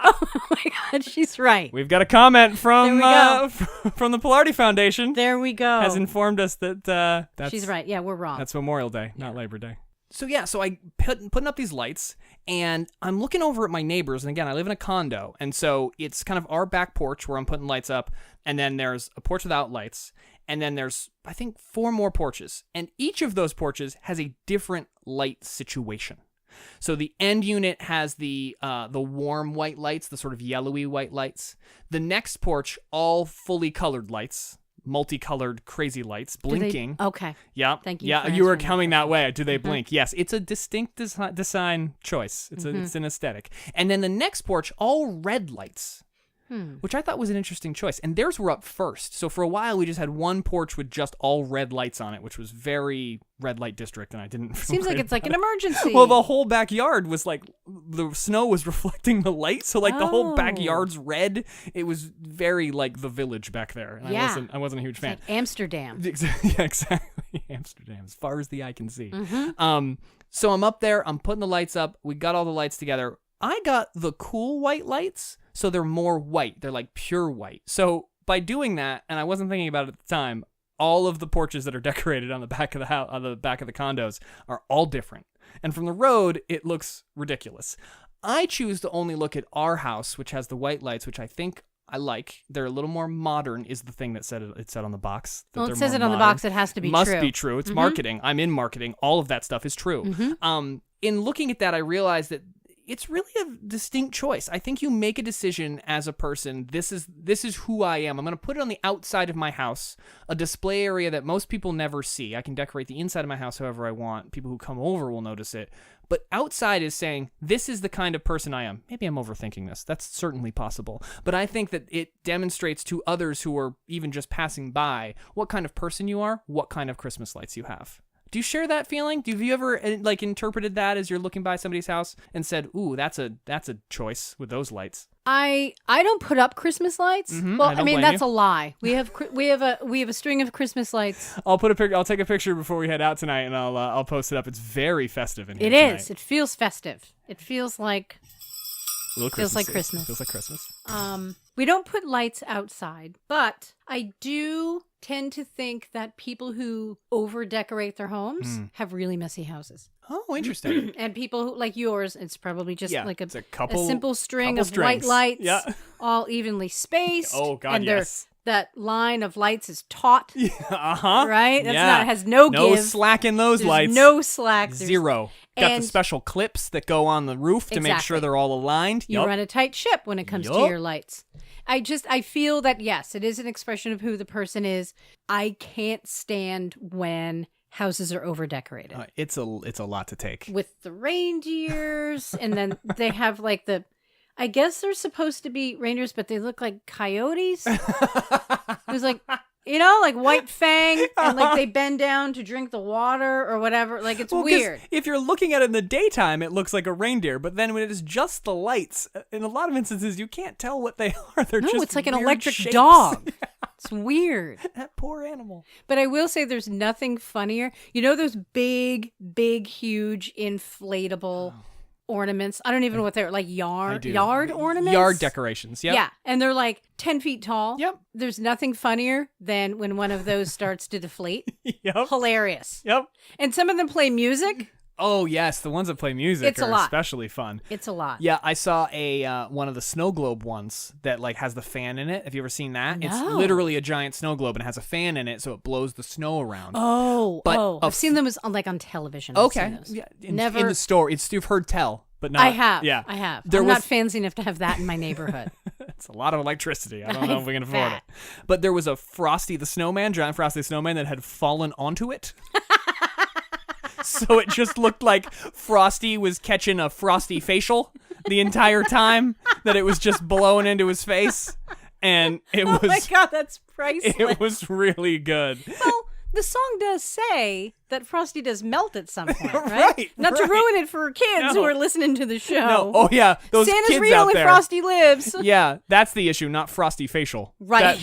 Oh my God, she's right. We've got a comment from There from the Pilardi Foundation. There we go. Has informed us that that's... She's right. Yeah, we're wrong. That's Memorial Day, not Labor Day. So I putting up these lights, and I'm looking over at my neighbors, and again, I live in a condo, and so it's kind of our back porch where I'm putting lights up, and then there's a porch without lights, and then there's, I think, 4 more porches, and each of those porches has a different light situation. So the end unit has the warm white lights, the sort of yellowy white lights. The next porch, all fully colored lights. Multicolored crazy lights blinking. Okay. Yeah. Thank you. Yeah, you were coming that way. Do they blink? Yes. It's a distinct design choice. It's an aesthetic. And then the next porch, all red lights. Which I thought was an interesting choice. And theirs were up first. So for a while, we just had one porch with just all red lights on it, which was very red light district, and I didn't feel Seems like it's like an emergency. Well, the whole backyard was like, the snow was reflecting the light, so like the whole backyard's red. It was very like the village back there. And yeah. I wasn't a huge fan. Like Amsterdam. Yeah, exactly. Amsterdam, as far as the eye can see. So I'm up there, I'm putting the lights up, we got all the lights together. I got the cool white lights, so they're more white. They're like pure white. So by doing that, and I wasn't thinking about it at the time, all of the porches that are decorated on the back of the house, on the back of the condos, are all different. And from the road, it looks ridiculous. I choose to only look at our house, which has the white lights, which I think I like. They're a little more modern, is the thing that it said on the box. Well, it says it on the box. It has to be true. Must true. be true. It's marketing. I'm in marketing. All of that stuff is true. In looking at that, I realized that it's really a distinct choice. I think you make a decision as a person. This is who I am. I'm going to put it on the outside of my house, a display area that most people never see. I can decorate the inside of my house however I want. People who come over will notice it. But outside is saying, this is the kind of person I am. Maybe I'm overthinking this. That's certainly possible. But I think that it demonstrates to others who are even just passing by what kind of person you are, what kind of Christmas lights you have. Do you share that feeling? Have you ever like interpreted that as you're looking by somebody's house and said, "Ooh, that's a choice with those lights"? I don't put up Christmas lights. Well, I mean that's a lie. We have a string of Christmas lights. I'll take a picture before we head out tonight, and I'll post it up. It's very festive in here. It tonight. is. It feels festive. It feels like Feels like Christmas. Feels like Christmas. We don't put lights outside, but I do tend to think that people who over-decorate their homes have really messy houses. Oh, interesting. And people who, like yours, it's probably just like a simple string of strings. white lights, all evenly spaced. Oh, God, and yes. That line of lights is taut. Right? That's yeah. It has no give. No slack in those lights. No slack. Zero. Got the special clips that go on the roof to make sure they're all aligned. You run a tight ship when it comes to your lights. I feel that, yes, it is an expression of who the person is. I can't stand when houses are over decorated. It's a lot to take. With the reindeers, and then they have like I guess they're supposed to be reindeers, but they look like coyotes. It was like, like White Fang, and like they bend down to drink the water or whatever. Like it's weird. If you're looking at it in the daytime, it looks like a reindeer, but then when it is just the lights, in a lot of instances, you can't tell what they are. They're just it's like an weird electric shapes. dog. It's weird. That poor animal. But I will say there's nothing funnier. You know those big, huge inflatable ornaments. I don't even know what they're like. Yard ornaments? Yard decorations, yep. Yeah, and they're like 10 feet tall. Yep. There's nothing funnier than when one of those starts to deflate. Yep. Hilarious. Yep. And some of them play music. Oh, yes. The ones that play music It's a are lot. especially fun. It's a lot. Yeah, I saw one of the snow globe ones that like has the fan in it. Have you ever seen that? No. It's literally a giant snow globe and it has a fan in it, so it blows the snow around. I've seen them on television. Okay. Yeah, Never in the store. You've heard tell, but not. I have. Yeah, I have. I'm not fancy enough to have that in my neighborhood. It's a lot of electricity. I don't know if we can afford it. But there was a Frosty the Snowman, giant Frosty the Snowman that had fallen onto it. So it just looked like Frosty was catching a Frosty facial the entire time, that it was just blowing into his face. And it was... Oh my God, that's priceless. It was really good. Well, the song does say that Frosty does melt at some point, right? Right, Not to ruin it for kids who are listening to the show. No. Oh, yeah. Those Santa's kids real out and there. Frosty lives. Yeah, that's the issue, not Frosty facial. Right.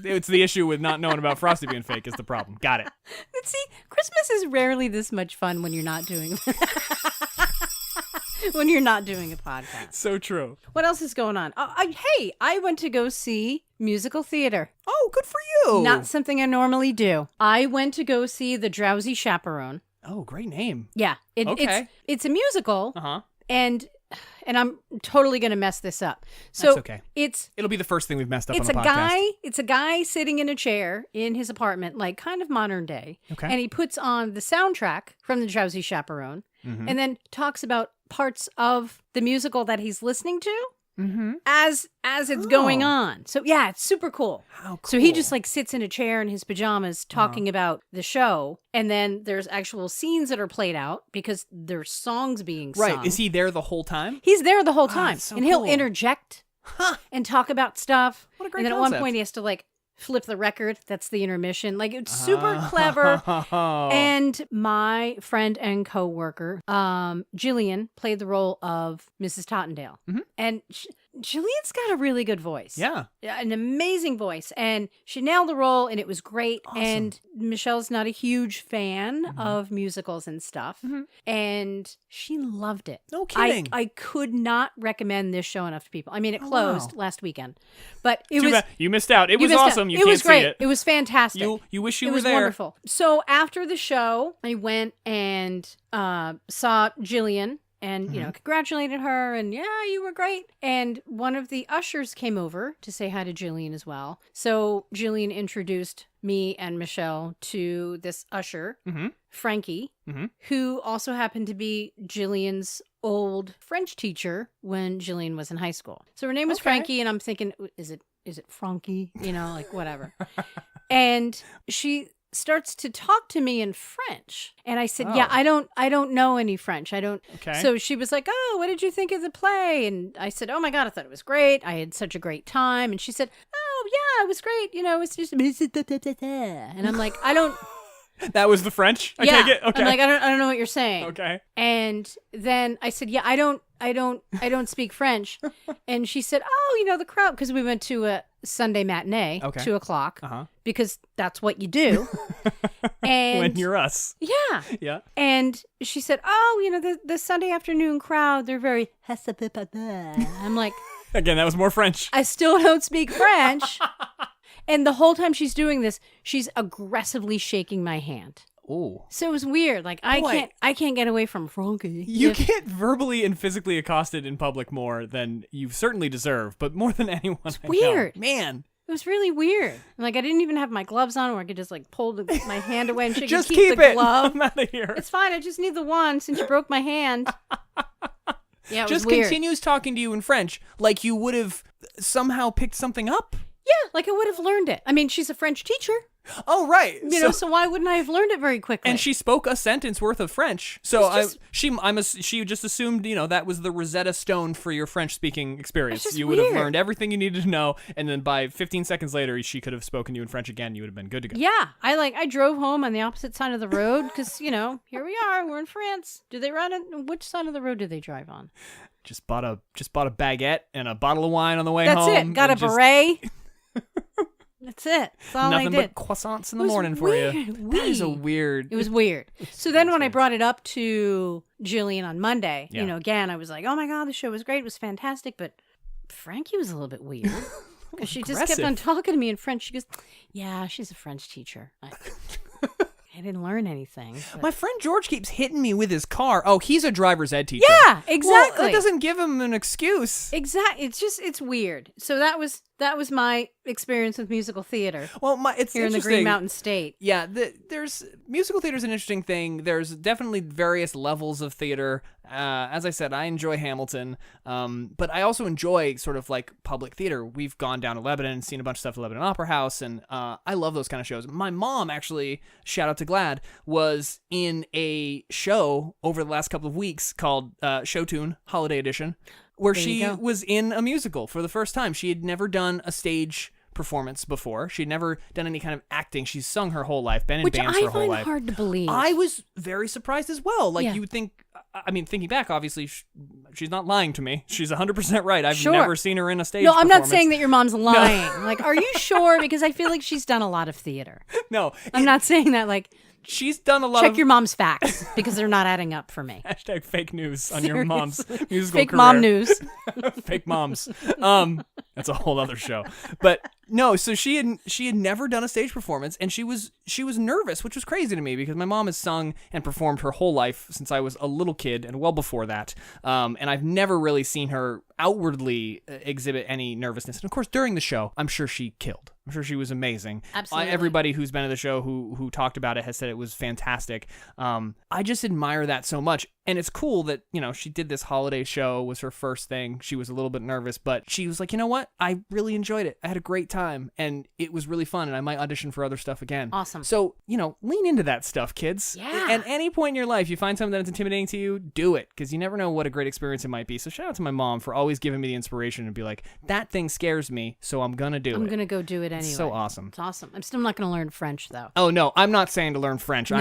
It's the issue with not knowing about Frosty being fake is the problem. Got it. But see, Christmas is rarely this much fun when you're not doing when you're not doing a podcast. So true. What else is going on? Hey, I went to go see musical theater. Oh, good for you. Not something I normally do. I went to go see The Drowsy Chaperone. Oh, great name. Yeah. Okay. It's a musical. Uh-huh. And I'm totally going to mess this up. So that's okay. It'll be the first thing we've messed up on the podcast. It's a guy sitting in a chair in his apartment, like kind of modern day. Okay. And he puts on the soundtrack from The Drowsy Chaperone and then talks about parts of the musical that he's listening to as it's going on. So yeah, it's super cool. How cool. So he just like sits in a chair in his pajamas talking about the show. And then there's actual scenes that are played out because there's songs being sung. Right. Is he there the whole time? He's there the whole time. So and he'll cool. interject and talk about stuff. What a great And then concept. at one point he has to like flip the record. That's the intermission. Like it's super clever. And my friend and co-worker, Jillian, played the role of Mrs. Tottendale. And Jillian's got a really good voice. Yeah. An amazing voice. And she nailed the role and it was great. Awesome. And Michelle's not a huge fan of musicals and stuff. And she loved it. No kidding. I could not recommend this show enough to people. I mean, it closed last weekend. But it was... bad. You missed out. It was missed out. awesome. You it can't was great. see it. It was fantastic. You wish you it were was there. Wonderful. So after the show, I went and saw Jillian and, congratulated her and, yeah, you were great. And one of the ushers came over to say hi to Jillian as well. So Jillian introduced me and Michelle to this usher, Frankie, who also happened to be Jillian's old French teacher when Jillian was in high school. So her name was Frankie, and I'm thinking, is it Frankie? Like whatever. And she starts to talk to me in French. And I said, yeah, I don't know any French. I don't. Okay. So she was like, oh, what did you think of the play? And I said, oh my God, I thought it was great. I had such a great time. And she said, oh yeah, it was great. It's just, and I'm like, I don't. That was the French? I take it? Okay. I'm like, I don't know what you're saying. Okay. And then I said, yeah, I don't speak French. And she said, oh, the crowd, because we went to a Sunday matinee, 2:00, because that's what you do. And when you're us. Yeah. Yeah. And she said, oh, the Sunday afternoon crowd, they're very, I'm like, again, that was more French. I still don't speak French. And the whole time she's doing this, she's aggressively shaking my hand. Ooh. So it was weird. Like I can't get away from Frankie. You get verbally and physically accosted in public more than you certainly deserve, but more than anyone. It's weird. Man. It was really weird. Like I didn't even have my gloves on, or I could just like pull my hand away and she just could keep the it. glove. I'm out of here. It's fine. I just need the one since you broke my hand. Yeah, it just was weird. continues talking to you in French like you would have somehow picked something up. Yeah, like I would have learned it. I mean, she's a French teacher. Oh, right. So why wouldn't I have learned it very quickly? And she spoke a sentence worth of French. So she just assumed, that was the Rosetta Stone for your French speaking experience. You would have learned everything you needed to know, and then by 15 seconds later, she could have spoken to you in French again. You would have been good to go. Yeah, I drove home on the opposite side of the road because here we are. We're in France. Do they run it? Which side of the road do they drive on? Just bought a baguette and a bottle of wine on the way That's home. it. Got a beret. That's it. That's all Nothing I did. but croissants in the morning for you. That is a weird. It was weird. So then when I brought it up to Jillian on Monday, again, I was like, oh my God, the show was great. It was fantastic. But Frankie was a little bit weird. Because she just kept on talking to me in French. She goes, yeah, she's a French teacher. I didn't learn anything. But... My friend George keeps hitting me with his car. Oh, he's a driver's ed teacher. Yeah, exactly. Well, that doesn't give him an excuse. Exactly. It's weird. So that was my experience with musical theater. Well, it's here in the Green Mountain State. Yeah, there's musical theater is an interesting thing. There's definitely various levels of theater. As I said, I enjoy Hamilton, but I also enjoy sort of like public theater. We've gone down to Lebanon and seen a bunch of stuff at Lebanon Opera House, and I love those kind of shows. My mom, actually, shout out to Glad, was in a show over the last couple of weeks called Show Tune Holiday Edition, where she was in a musical for the first time. She had never done a stage performance before. She'd never done any kind of acting. She's sung her whole life, been in bands her whole life. Which I find hard to believe. I was very surprised as well. Like, you would think, I mean, thinking back, obviously, she's not lying to me. She's 100% right. I've never seen her in a stage performance. No, I'm not saying that your mom's lying. No. Like, are you sure? Because I feel like she's done a lot of theater. No. I'm not saying that, like... She's done a lot Check your mom's facts, because they're not adding up for me. Hashtag fake news on your mom's musical fake career. Mom news. Fake moms. That's a whole other show. But no, so she had never done a stage performance, and she was nervous, which was crazy to me because my mom has sung and performed her whole life since I was a little kid and well before that. And I've never really seen her outwardly exhibit any nervousness. And of course, during the show, I'm sure she killed. I'm sure she was amazing. Absolutely. Everybody who's been to the show who talked about it has said it was fantastic. I just admire that so much. And it's cool that, she did this holiday show, was her first thing. She was a little bit nervous, but she was like, you know what? I really enjoyed it. I had a great time, and it was really fun, and I might audition for other stuff again. Awesome. So, lean into that stuff, kids. Yeah. At any point in your life, you find something that's intimidating to you, do it, because you never know what a great experience it might be. So shout out to my mom for always giving me the inspiration and be like, that thing scares me, so I'm going to do it. I'm going to go do it anyway. It's so awesome. It's awesome. I'm still not going to learn French, though. Oh, no. I'm not saying to learn French. No.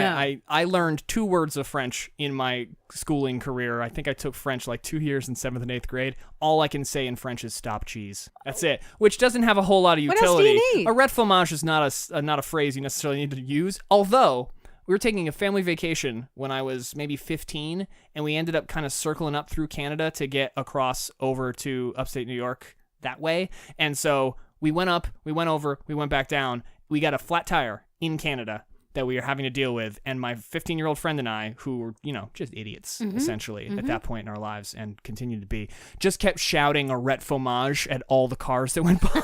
I learned 2 words of French in my schooling career. I think I took French like 2 years in 7th and 8th grade. All I can say in French is stop cheese. That's it, which doesn't have a whole lot of utility. What else do you need? Arrête fromage is not a phrase you necessarily need to use, although we were taking a family vacation when I was maybe 15, and we ended up kind of circling up through Canada to get across over to upstate New York that way. And so we went up, we went over, we went back down. We got a flat tire in Canada that we were having to deal with, and my 15-year-old friend and I, who were, just idiots, essentially, at that point in our lives, and continue to be, just kept shouting arrête fromage at all the cars that went by.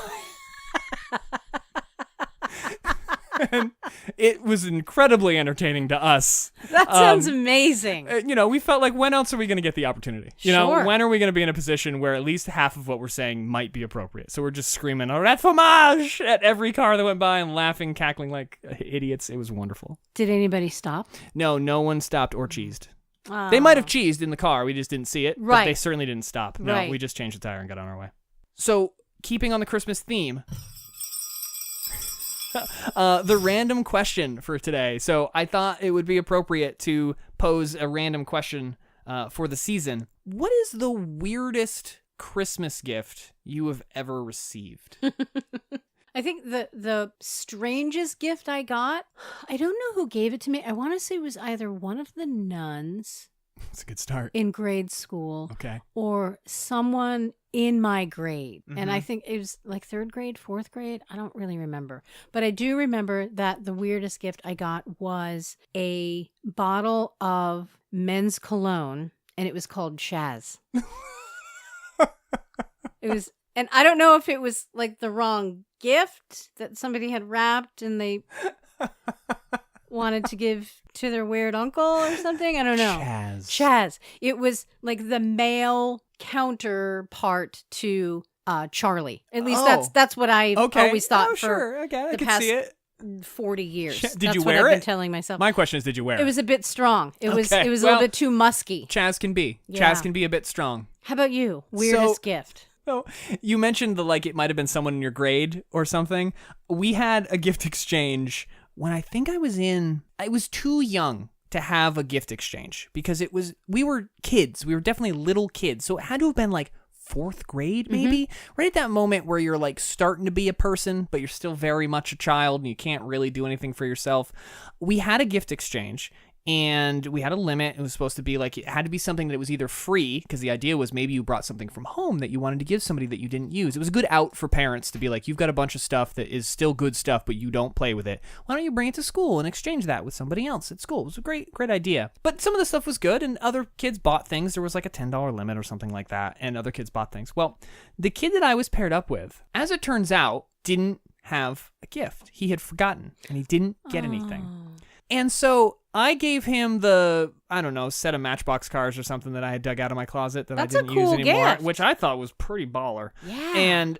And it was incredibly entertaining to us. That sounds amazing. We felt like, when else are we going to get the opportunity? Sure. When are we going to be in a position where at least half of what we're saying might be appropriate? So we're just screaming arrête fromage at every car that went by and laughing, cackling like idiots. It was wonderful. Did anybody stop? No one stopped or cheesed. They might have cheesed in the car. We just didn't see it. Right. But they certainly didn't stop. No, right. We just changed the tire and got on our way. So, keeping on the Christmas theme, the random question for today. So I thought it would be appropriate to pose a random question for the season. What is the weirdest Christmas gift you have ever received? I think the strangest gift I got, I don't know who gave it to me. I want to say it was either one of the nuns. That's a good start. In grade school. Okay. Or someone in my grade. Mm-hmm. And I think it was like 3rd grade, 4th grade. I don't really remember. But I do remember that the weirdest gift I got was a bottle of men's cologne, and it was called Chaz. It was, and I don't know if it was like the wrong gift that somebody had wrapped and they wanted to give to their weird uncle or something. I don't know. Chaz. It was like the male counterpart to Charlie. At least that's what I always thought for okay. the past 40 years. Did you wear it? That's what I've been telling myself. My question is, did you wear it? It was a bit strong. It was a little bit too musky. Chaz can be. Yeah. Chaz can be a bit strong. How about you? Weirdest gift? So you mentioned it might have been someone in your grade or something. We had a gift exchange when I think I was too young to have a gift exchange because we were kids. We were definitely little kids. So it had to have been like 4th grade, maybe, right at that moment where you're like starting to be a person, but you're still very much a child and you can't really do anything for yourself. We had a gift exchange. And we had a limit. It was supposed to be like, it had to be something that was either free, because the idea was maybe you brought something from home that you wanted to give somebody that you didn't use. It was a good out for parents to be like, you've got a bunch of stuff that is still good stuff, but you don't play with it. Why don't you bring it to school and exchange that with somebody else at school? It was a great idea. But some of the stuff was good, and other kids bought things. There was like a $10 limit or something like that, and other kids bought things. Well, the kid that I was paired up with, as it turns out, didn't have a gift. He had forgotten, and he didn't get anything. And so I gave him the, I don't know, set of Matchbox cars or something that I had dug out of my closet that I didn't use anymore, which I thought was pretty baller. Yeah. And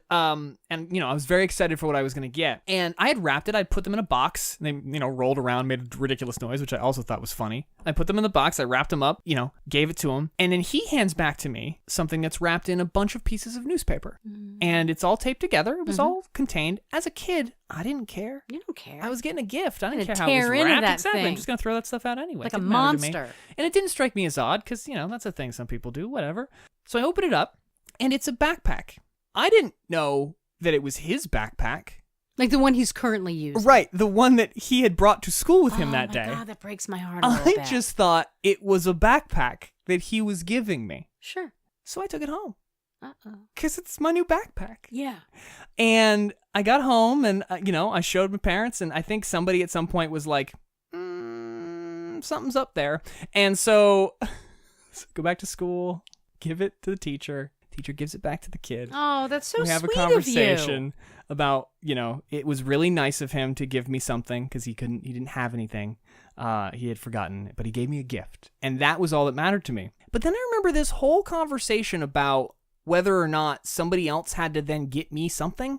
you know, I was very excited for what I was going to get. And I had wrapped it. I'd put them in a box. They, you know, rolled around, made a ridiculous noise, which I also thought was funny. I put them in the box. I wrapped them up, you know, gave it to him. And then he hands back to me something that's wrapped in a bunch of pieces of newspaper. And it's all taped together. It was all contained. As a kid, I didn't care. You don't care. I was getting a gift. I didn't care how it was wrapped. Exactly. Thing. I'm just going to throw that stuff out anyway. Like a monster. And it didn't strike me as odd because, you know, that's a thing some people do, whatever. So I open it up, and it's a backpack. I didn't know that it was his backpack. Like the one he's currently using. Right. The one that he had brought to school with him that day. Oh, my God, that breaks my heart a little bit. I just thought it was a backpack that he was giving me. Sure. So I took it home. Uh-oh. Because it's my new backpack. Yeah. And I got home and, you know, I showed my parents, and I think somebody at some point was like, something's up there. And so go back to school, give it to the teacher. Teacher gives it back to the kid. Oh, that's so sweet of you. We have a conversation about, you know, it was really nice of him to give me something because he didn't have anything. He had forgotten, but he gave me a gift. And that was all that mattered to me. But then I remember this whole conversation about whether or not somebody else had to then get me something.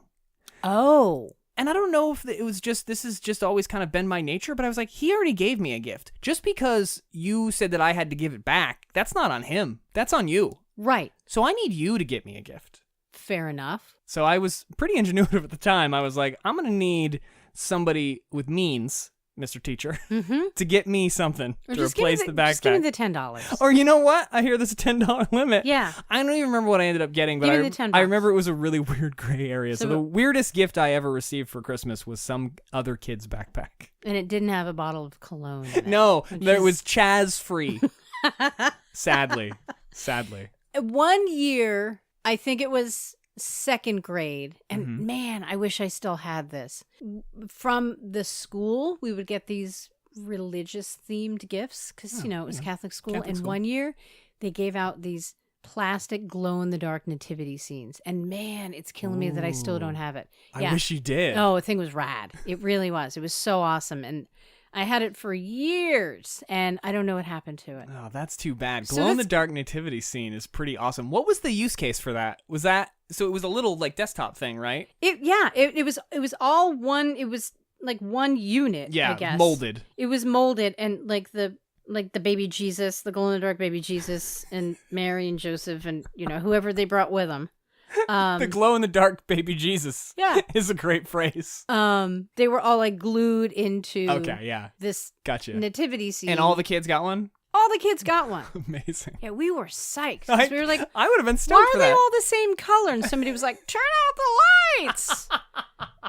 Oh. And I don't know if it was just, this has just always kind of been my nature, but I was like, he already gave me a gift. Just because you said that I had to give it back, that's not on him. That's on you. Right. So I need you to get me a gift. Fair enough. So I was pretty ingenuitive at the time. I was like, I'm going to need somebody with means, Mr. Teacher, to get me something to replace the backpack. Just give me the $10. Or you know what? I hear there's a $10 limit. Yeah. I don't even remember what I ended up getting, but give me the $10. I remember it was a really weird gray area. So the weirdest gift I ever received for Christmas was some other kid's backpack. And it didn't have a bottle of cologne in it. No, it was Chaz free. Sadly. 1 year, I think it was 2nd grade, and man, I wish I still had this. From the school, we would get these religious themed gifts because, you know, it was Catholic school. Catholic school. 1 year, they gave out these plastic glow-in-the-dark nativity scenes. And man, it's killing me that I still don't have it. I wish you did. Oh, the thing was rad. It really was. It was so awesome. And I had it for years, and I don't know what happened to it. Oh, that's too bad. Glow-in-the-dark nativity scene is pretty awesome. What was the use case for that? Was that... So it was a little, like, desktop thing, right? It was all one... It was, like, one unit, I guess. Molded. It was molded, and, like the baby Jesus, the glow-in-the-dark baby Jesus, and Mary and Joseph, and, you know, whoever they brought with them. The glow-in-the-dark baby Jesus is a great phrase. They were all, like, glued into this nativity scene. And all the kids got one? All the kids got one. Amazing. Yeah, we were psyched. We were like, I would have been stoked for that. Why are they all the same color? And somebody was like, turn out the lights.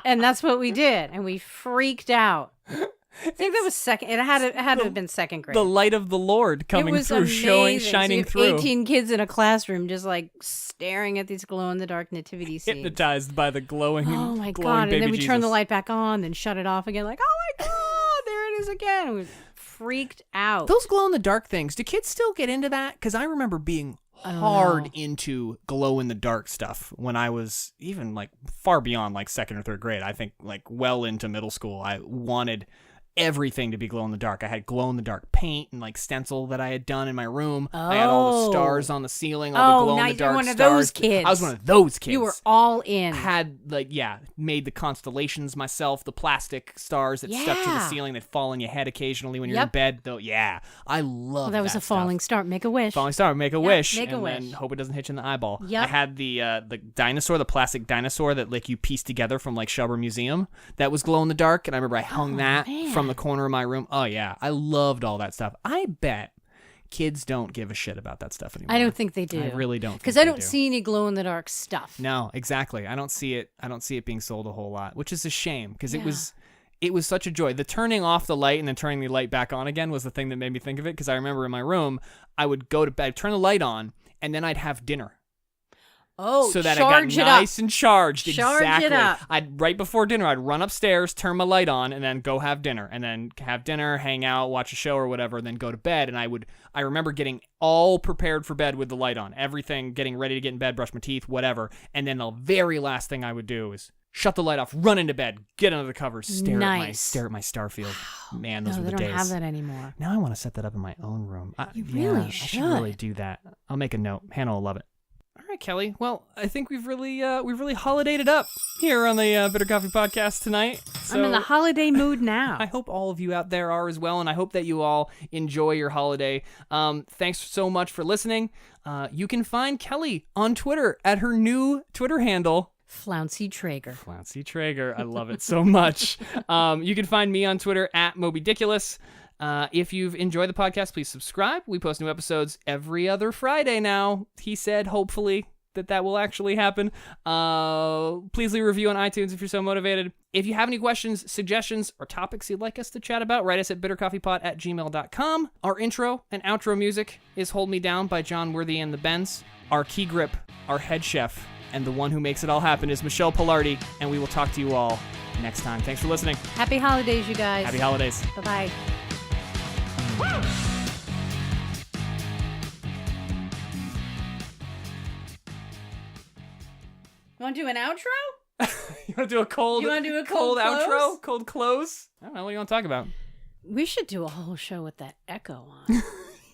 And that's what we did. And we freaked out. I think that was second. It had to have been 2nd grade. The light of the Lord coming through, shining through. 18 kids in a classroom just like staring at these glow-in-the-dark nativity scenes. Hypnotized by the glowing Oh my God. And then we turn the light back on, then shut it off again. Like, oh my God, there it is again. And we freaked out. Those glow-in-the-dark things, do kids still get into that? Because I remember being hard into glow-in-the-dark stuff when I was even like far beyond like 2nd or 3rd grade. I think like well into middle school. I wanted everything to be glow in the dark. I had glow in the dark paint and like stencil that I had done in my room. I had all the stars on the ceiling, all the glow in the dark stars. You're one of those kids. I was one of those kids. You were all in. Had made the constellations myself, the plastic stars that stuck to the ceiling that fall on your head occasionally when you're in bed. Though, I love that was a falling star. Make a wish. Falling star. Make a wish. Make a wish. And then hope it doesn't hit you in the eyeball. Yep. I had the dinosaur, the plastic dinosaur that like you pieced together from like Shelburne Museum. That was glow in the dark, and I remember I hung that from the corner of my room. Oh yeah, I loved all that stuff. I bet Kids don't give a shit about that stuff anymore. I don't think they do. I really don't. Because I don't see any glow-in-the-dark stuff. No, exactly. I don't see it being sold a whole lot, which is a shame because it was such a joy. The turning off the light and then turning the light back on again was the thing that made me think of it, because I remember in my room, I would go to bed, turn the light on, and then I'd have dinner. Oh, so that I got nice and charged. Charge it up. Right before dinner, I'd run upstairs, turn my light on, and then go have dinner. And then have dinner, hang out, watch a show or whatever, and then go to bed. And I remember getting all prepared for bed with the light on. Everything, getting ready to get in bed, brush my teeth, whatever. And then the very last thing I would do is shut the light off, run into bed, get under the covers, stare at my Starfield. Man, those were the days. They don't have that anymore. Now I want to set that up in my own room. You really should. I should really do that. I'll make a note. Hannah will love it. All right, Kelly. Well, I think we've really holidayed it up here on the Bitter Coffee Podcast tonight. So I'm in the holiday mood now. I hope all of you out there are as well, and I hope that you all enjoy your holiday. Thanks so much for listening. You can find Kelly on Twitter at her new Twitter handle, Flouncy Traeger. Flouncy Traeger. I love it so much. You can find me on Twitter at Mobydiculous. If you've enjoyed the podcast, please subscribe. We post new episodes every other Friday now. He said, hopefully, that will actually happen. Please leave a review on iTunes if you're so motivated. If you have any questions, suggestions, or topics you'd like us to chat about, write us at bittercoffeepod@gmail.com. Our intro and outro music is Hold Me Down by John Worthy and the Bends. Our key grip, our head chef, and the one who makes it all happen is Michelle Pilardi, and we will talk to you all next time. Thanks for listening. Happy holidays, you guys. Happy holidays. Bye-bye. Woo! You want to do an outro? You want to do a cold? You want to do a cold close? outro? Cold close? I don't know. What do you want to talk about? We should do a whole show with that echo on.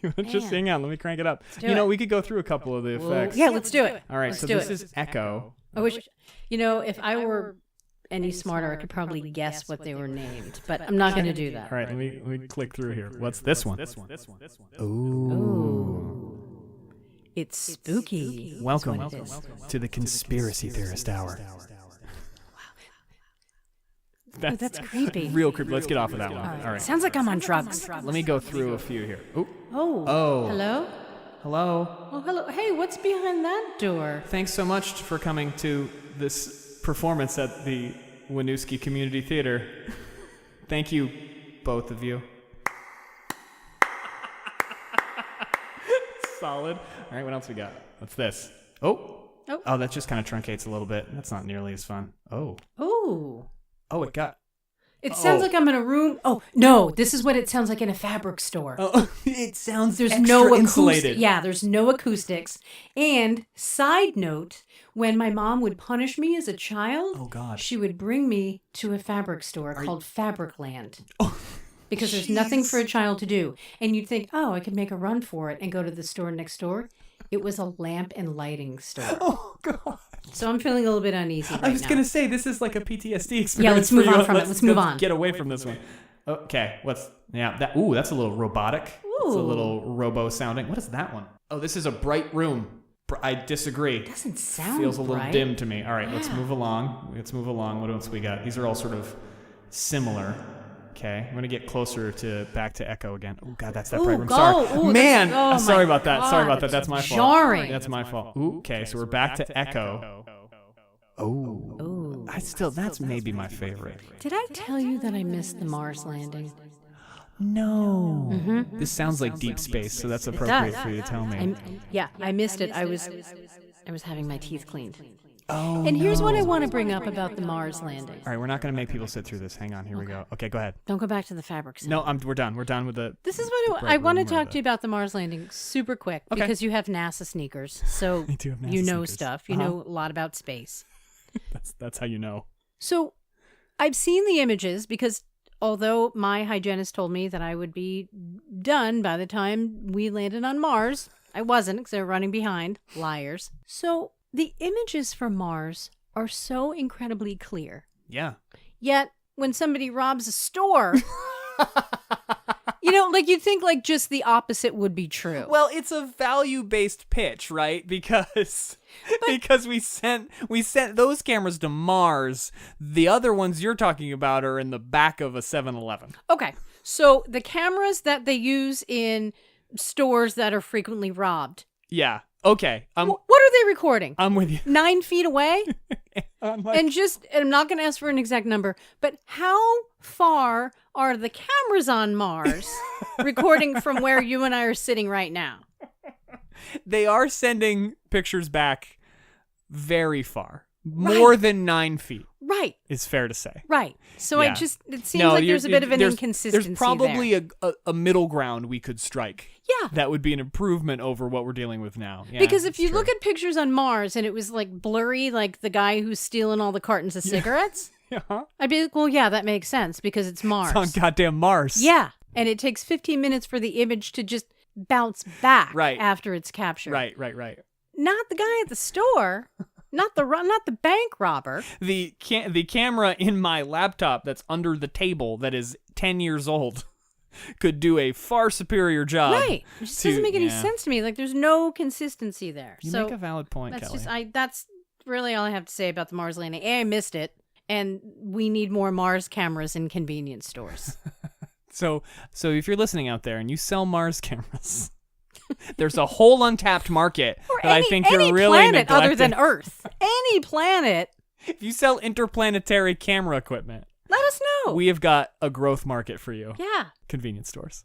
You want to just hang on? Let me crank it up. We could go through a couple of the effects. Yeah, let's do it. All right, Let's so do this it. is echo. I wish, if I were any smarter, I could probably guess what they were named, but I'm not going to do that. All right, let me click through here. What's this one? Ooh. It's spooky. Welcome to the Conspiracy Theorist Hour. That's creepy. Real creepy. Let's get off of that one. All right. Sounds like I'm on drugs. Let me go through a few here. Oh. Hello? Hello? Oh, hello. Hey, what's behind that door? Thanks so much for coming to this performance at the Winooski Community Theater. Thank you, both of you. Solid. All right, what else we got? What's this? Oh, that just kind of truncates a little bit. That's not nearly as fun. Oh, it got... It sounds like I'm in a room. Oh, no, this is what it sounds like in a fabric store. Oh, it sounds there's extra no insulated. Yeah, there's no acoustics. And side note, when my mom would punish me as a child, she would bring me to a fabric store called Fabricland. Oh, because there's nothing for a child to do. And you'd think, I could make a run for it and go to the store next door. It was a lamp and lighting store. Oh, God. So I'm feeling a little bit uneasy right now. I was going to say, this is like a PTSD experience. Yeah, let's move on from it. Let's move on. Get away from this one. Okay, that's a little robotic. It's a little robo-sounding. What is that one? Oh, this is a bright room. I disagree. It doesn't sound Feels a little bright. dim to me. All right, let's move along. What else we got? These are all sort of similar. Okay, I'm gonna get closer back to echo again. Oh God, that's that bright room. Sorry, man. Sorry about that. Sorry about that. That's my fault. Jarring. That's my fault. Ooh, okay, so we're back to echo. Oh, that's maybe my favorite. Did I tell you that I missed the Mars landing? No. Mm-hmm. This sounds like deep space, so that's appropriate for you to tell me. I missed it. I was having my teeth cleaned. Oh, and here's what I want to bring up about the Mars landing. All right, we're not going to make people sit through this. Hang on, here we go. Okay, go ahead. Don't go back to the fabric center. No, we're done. We're done with the... This is what I want to talk to you about the Mars landing super quick, because you have NASA sneakers, so I do have NASA you know sneakers. stuff. You know a lot about space. That's how you know. So I've seen the images because although my hygienist told me that I would be done by the time we landed on Mars, I wasn't because they were running behind. Liars. So the images from Mars are so incredibly clear. Yeah. Yet when somebody robs a store, you'd think just the opposite would be true. Well, it's a value-based pitch, right? Because we sent those cameras to Mars. The other ones you're talking about are in the back of a 7-Eleven. Okay. So the cameras that they use in stores that are frequently robbed. Yeah. Okay. What are they recording? I'm with you. 9 feet away? I'm like, And I'm not going to ask for an exact number, but how far are the cameras on Mars recording from where you and I are sitting right now? they are sending pictures back very far. More than 9 feet. Right. Is fair to say. Right. So Yeah. it seems like there's a bit of an inconsistency There's probably there. a middle ground we could strike. Yeah. That would be an improvement over what we're dealing with now. Yeah, because if you true. look at pictures on Mars and it was like blurry, like the guy who's stealing all the cartons of cigarettes, I'd be like, well, yeah, that makes sense because it's Mars. It's on goddamn Mars. Yeah. And it takes 15 minutes for the image to just bounce back after it's captured. Right. Not the guy at the store. Not the bank robber. The camera in my laptop that's under the table that is 10 years old could do a far superior job. Right. It just doesn't make any sense to me. Like there's no consistency there. You make a valid point, that's Kelly. That's really all I have to say about the Mars landing. I missed it, and we need more Mars cameras in convenience stores. So if you're listening out there and you sell Mars cameras, there's a whole untapped market that I think you're really planet neglecting. other than Earth. Any planet. If you sell interplanetary camera equipment, let us know. We have got a growth market for you. Yeah. Convenience stores.